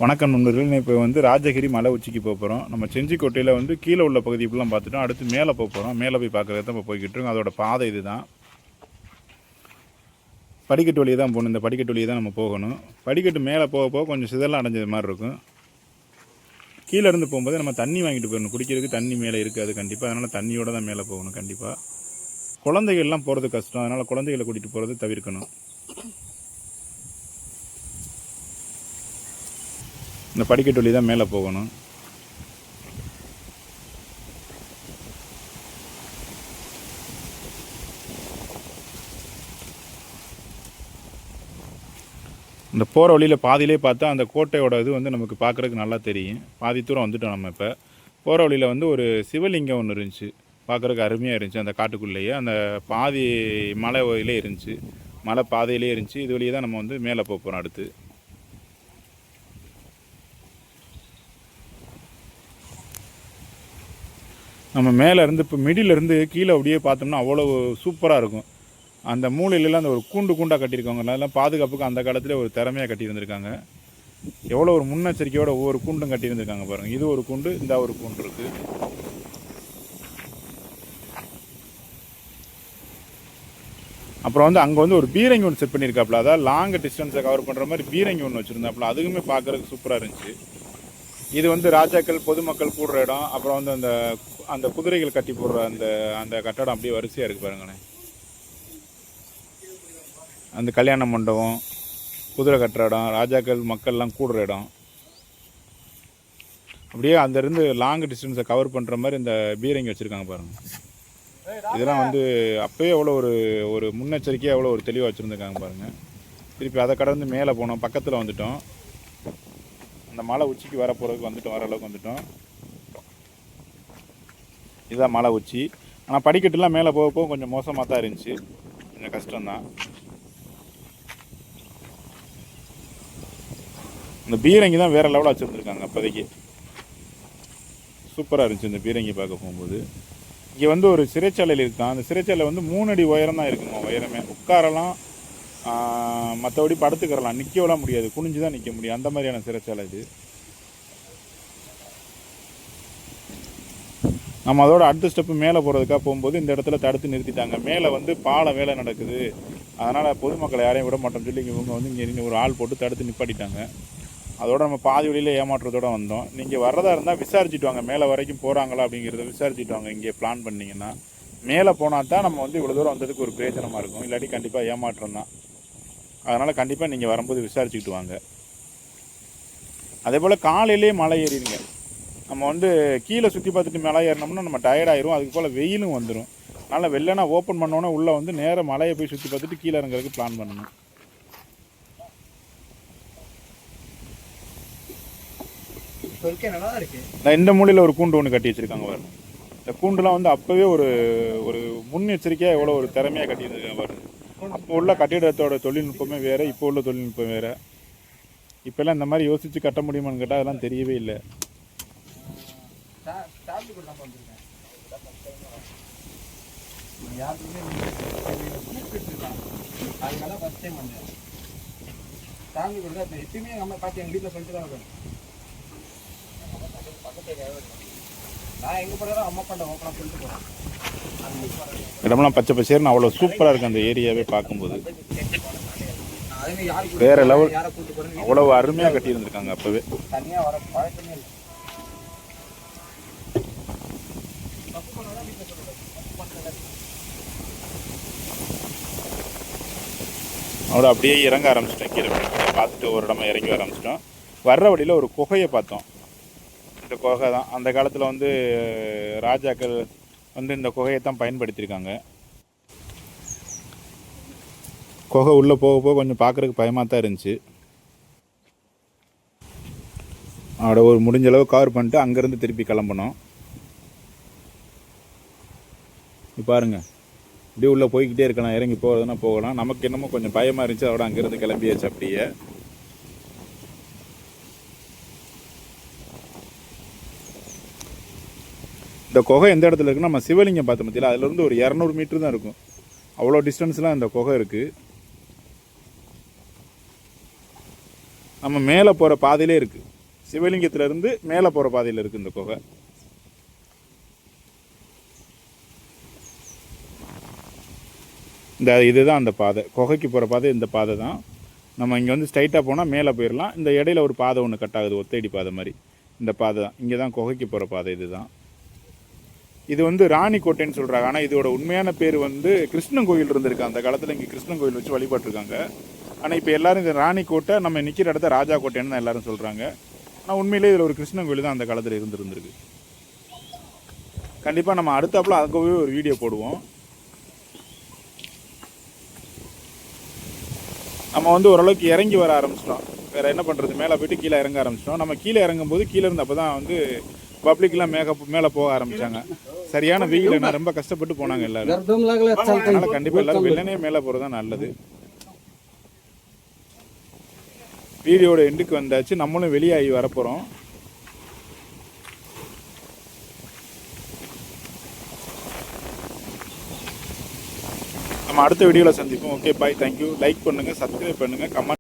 வணக்கம் நண்பர்கள். இப்போ வந்து ராஜகிரி மலை உச்சிக்கு போகிறோம். நம்ம செஞ்சிக்கோட்டையில் வந்து கீழே உள்ள பகுதி இப்படிலாம் பார்த்துட்டோம். அடுத்து மேலே போகிறோம். மேலே போய் பார்க்குறது தான் இப்போ போய்கிட்டு இருக்கோம். அதோட பாதை இது தான். படிக்கட்டு வழியை தான் போகணும். இந்த படிக்கட்டு வழியை தான் நம்ம போகணும். படிக்கட்டு மேலே போக போக கொஞ்சம் சிதறலாம் அடைஞ்சது மாதிரி இருக்கும். கீழே இருந்து போகும்போது நம்ம தண்ணி வாங்கிட்டு போயிடணும். குடிக்கிறதுக்கு தண்ணி மேலே இருக்காது கண்டிப்பாக. அதனால் தண்ணியோடு தான் மேலே போகணும் கண்டிப்பாக. குழந்தைகள்லாம் போகிறது கஷ்டம். அதனால் குழந்தைகளை கூட்டிகிட்டு போகிறது தவிர்க்கணும். இந்த படிக்கட்டு வழி தான் மேலே போகணும். இந்த போகிற வழியில் பாதியிலே பார்த்தா அந்த கோட்டையோட இது வந்து நமக்கு பார்க்குறதுக்கு நல்லா தெரியும். பாதி தூரம் வந்துட்டோம். நம்ம இப்போ போகிற வழியில் வந்து ஒரு சிவலிங்கம் ஒன்று இருந்துச்சு. பார்க்குறதுக்கு அருமையாக இருந்துச்சு. அந்த காட்டுக்குள்ளேயே அந்த பாதி மலை வழியிலே இருந்துச்சு. மலை பாதையிலே இருந்துச்சு. இது வழியே தான் நம்ம வந்து மேலே போகிறோம். அடுத்து நம்ம மேலே இருந்து இப்போ மிடிலேருந்து கீழே அப்படியே பார்த்தோம்னா அவ்வளோ சூப்பராக இருக்கும். அந்த மூலையிலலாம் அந்த ஒரு கூண்டாக கட்டியிருக்காங்க. அதெல்லாம் பாதுகாப்புக்கு அந்த காலத்தில் ஒரு திறமையாக கட்டியிருந்திருக்காங்க. எவ்வளோ ஒரு முன்னெச்சரிக்கையோட ஒவ்வொரு கூண்டும் கட்டியிருந்திருக்காங்க பாருங்கள். இது ஒரு கூண்டு, இந்த ஒரு கூண்டு இருக்குது. அப்புறம் வந்து அங்கே வந்து ஒரு பீரங்கி ஒன்று செட் பண்ணியிருக்காப்புல. அதாவது லாங் டிஸ்டன்ஸை கவர் பண்ணுற மாதிரி பீரங்கி ஒன்று வச்சுருந்தாப்புல. அதுக்குமே பார்க்குறதுக்கு சூப்பராக இருந்துச்சு. இது வந்து ராஜாக்கள் பொதுமக்கள் கூடுற இடம். அப்புறம் வந்து அந்த அந்த குதிரைகள் கட்டி போடுற அந்த அந்த கட்டடம் அப்படியே வரிசையாக இருக்குது பாருங்களேன். அந்த கல்யாண மண்டபம், குதிரை கட்டுற இடம், ராஜாக்கள் மக்கள்லாம் கூடுற இடம். அப்படியே அந்த இருந்து லாங் டிஸ்டன்ஸை கவர் பண்ணுற மாதிரி இந்த பீரங்கி வச்சுருக்காங்க பாருங்கள். இதெல்லாம் வந்து அப்போயே எவ்வளோ ஒரு ஒரு முன்னெச்சரிக்கையாக எவ்வளோ ஒரு தெளிவாக வச்சுருந்துருக்காங்க பாருங்கள். திருப்பி அதை கடந்து மேலே போனோம். பக்கத்தில் வந்துட்டோம். அந்த மலை உச்சிக்கு வர போகிறதுக்கு வந்துட்டோம். வர அளவுக்கு வந்துட்டோம். இதுதான் மலை உச்சி. ஆனால் படிக்கட்டுலாம் மேலே போக போக கொஞ்சம் மோசமாக தான் இருந்துச்சு. கொஞ்சம் கஷ்டம்தான். இந்த பீரங்கி தான் வேறு லெவலில் வச்சுருந்துருக்காங்க. அப்போதைக்கு சூப்பராக இருந்துச்சு இந்த பீரங்கி பார்க்க போகும்போது. இங்கே வந்து ஒரு சிறைச்சாலையில் இருக்கான். அந்த சிறைச்சாலை வந்து 3 அடி உயரம் தான் இருக்குங்க. உயரமே உட்காரலாம், மற்றபடி படுத்துக்கிறலாம். நிற்கலாம் முடியாது. குனிஞ்சு தான் நிற்க முடியும். அந்த மாதிரியான சிறைச்சாலை இது. நம்ம அதோட அடுத்த ஸ்டெப்பு மேலே போகிறதுக்காக போகும்போது இந்த இடத்துல தடுத்து நிறுத்திட்டாங்க. மேலே வந்து பாலம் வேலை நடக்குது. அதனால் பொதுமக்களை யாரையும் விட மாட்டோம்னு சொல்லி இவங்க வந்து இங்கே ஒரு ஆள் போட்டு தடுத்து நிப்பாட்டிட்டாங்க. அதோட நம்ம பாதி வழியில் ஏமாற்றத்தோடு வந்தோம். நீங்கள் வர்றதா இருந்தால் விசாரிச்சுட்டு வாங்க. மேலே வரைக்கும் போகிறாங்களா அப்படிங்கிறத விசாரிச்சுட்டு வாங்க. இங்கே பிளான் பண்ணிங்கன்னா மேலே போனால் தான் நம்ம வந்து இவ்வளோ தூரம் வந்ததுக்கு ஒரு பிரயோஜனமாக இருக்கும். இல்லாட்டி கண்டிப்பாக ஏமாற்றம் தான். அதனால் கண்டிப்பாக நீங்கள் வரும்போது விசாரிச்சுக்கிட்டு வாங்க. அதே போல் காலையிலே மலை ஏறிடுங்க. நம்ம வந்து கீழே சுற்றி பார்த்துட்டு மலை ஏறினோம்னா நம்ம டயர்டாயிரும். அதுக்கு போல் வெயிலும் வந்துடும். அதனால் வெள்ளனா ஓப்பன் பண்ணோன்னே உள்ளே வந்து நேராக மலையை போய் சுற்றி பார்த்துட்டு கீழே இறங்குறதுக்கு பிளான் பண்ணணும். இந்த மூலையில் ஒரு கூண்டு ஒன்று கட்டி வச்சுருக்காங்க பாருங்க. இந்த கூண்டுலாம் வந்து அப்போவே ஒரு ஒரு முன்னெச்சரிக்கையாக எவ்வளோ ஒரு திறமையாக கட்டி வச்சுருக்காங்க பாருங்க. அப்போ உள்ள கட்டிடத்தோட தொழில்நுட்பமே வேறு, இப்போ உள்ள தொழில்நுட்பம் வேறு. இப்போல்லாம் இந்த மாதிரி யோசித்து கட்ட முடியுமான்னு கேட்டால் அதெல்லாம் தெரியவே இல்லை. இடமெல்லாம் பச்சை பச்சேர்னு அவ்வளோ சூப்பராக இருக்குது அந்த ஏரியாவே பார்க்கும்போது. வேற லெவல். அவ்வளவு அருமையாக கட்டியிருந்திருக்காங்க அப்போவே. அவ்வளோ அப்படியே இறங்க ஆரம்பிச்சிட்டோம். கீழே பார்த்துட்டு ஒரு இடமா இறங்கி ஆரம்பிச்சிட்டோம். வர்ற வழியில் ஒரு குகையை பார்த்தோம். இந்த குகை தான் அந்த காலத்தில் வந்து ராஜாக்கள் வந்து இந்த குகையை தான் பயன்படுத்தியிருக்காங்க. குகை உள்ளே போக போக கொஞ்சம் பார்க்குறதுக்கு பயமாக தான் இருந்துச்சு. அதோட ஒரு முடிஞ்ச அளவு கவர் பண்ணிட்டு அங்கேருந்து திருப்பி கிளம்பணும். பாருங்கள், இப்படியே உள்ளே போய்கிட்டே இருக்கலாம். இறங்கி போகிறதுனா போகலாம். நமக்கு என்னமோ கொஞ்சம் பயமாக இருந்துச்சு. அதோட அங்கேருந்து கிளம்பியாச்சு. அப்படியே இந்த குகை எந்த இடத்துல இருக்குன்னா, நம்ம சிவலிங்கம் பார்த்த மத்தியில் அதுலேருந்து ஒரு 200 மீட்டர் தான் இருக்கும். அவ்வளோ டிஸ்டன்ஸ்லாம் இந்த குகை இருக்குது. நம்ம மேலே போகிற பாதையிலே இருக்குது. சிவலிங்கத்திலேருந்து மேலே போகிற பாதையில் இருக்குது இந்த குகை. இதுதான் அந்த பாதை, குகைக்கு போகிற பாதை இந்த பாதை தான். நம்ம இங்கே வந்து ஸ்ட்ரைட்டாக போனால் மேலே போயிடலாம். இந்த இடையில ஒரு பாதை ஒன்று கட் ஆகுது, ஒத்தையடி பாதை மாதிரி. இந்த பாதை தான், இங்கே தான் குகைக்கு போகிற பாதை. இதுதான், இது வந்து ராணிக்கோட்டைன்னு சொல்கிறாங்க. ஆனால் இதோட உண்மையான பேர் வந்து கிருஷ்ணன் கோயில் இருந்திருக்கு அந்த காலத்தில். இங்கே கிருஷ்ணன் கோயில் வச்சு வழிபட்டுருக்காங்க. ஆனால் இப்போ எல்லோரும் இந்த ராணிக்கோட்டை, நம்ம நிற்கிற இடத்த ராஜா கோட்டைன்னு தான் எல்லோரும் சொல்கிறாங்க. ஆனால் உண்மையிலே இதில் ஒரு கிருஷ்ணன் கோயில் தான் அந்த காலத்தில் இருந்திருக்கு. கண்டிப்பாக நம்ம அடுத்தாப்புல அதுக்கவே ஒரு வீடியோ போடுவோம். நம்ம வந்து ஓரளவுக்கு இறங்கி வர ஆரம்பிச்சிட்டோம். வேறு என்ன பண்ணுறது, மேலே போய்ட்டு கீழே இறங்க ஆரம்பிச்சிட்டோம். நம்ம கீழே இறங்கும்போது கீழே இருந்து அப்போ தான் வந்து பப்ளிக்லாம் மேலே போக ஆரம்பித்தாங்க. சரியான வெயில், என்ன ரொம்ப கஷ்டப்பட்டு போனாங்க எல்லோரும். அதனால் கண்டிப்பாக எல்லோரும் வெள்ளனே மேலே போகிறது தான் நல்லது. வீடியோட எண்டுக்கு வந்தாச்சு, நம்மளும் வெளியாகி வரப்போகிறோம். நம்ம அடுத்த வீடியோவில் சந்திப்போம். ஓகே, பாய், தேங்க்யூ. லைக் பண்ணுங்கள், சப்ஸ்கிரைப் பண்ணுங்கள், கமெண்ட்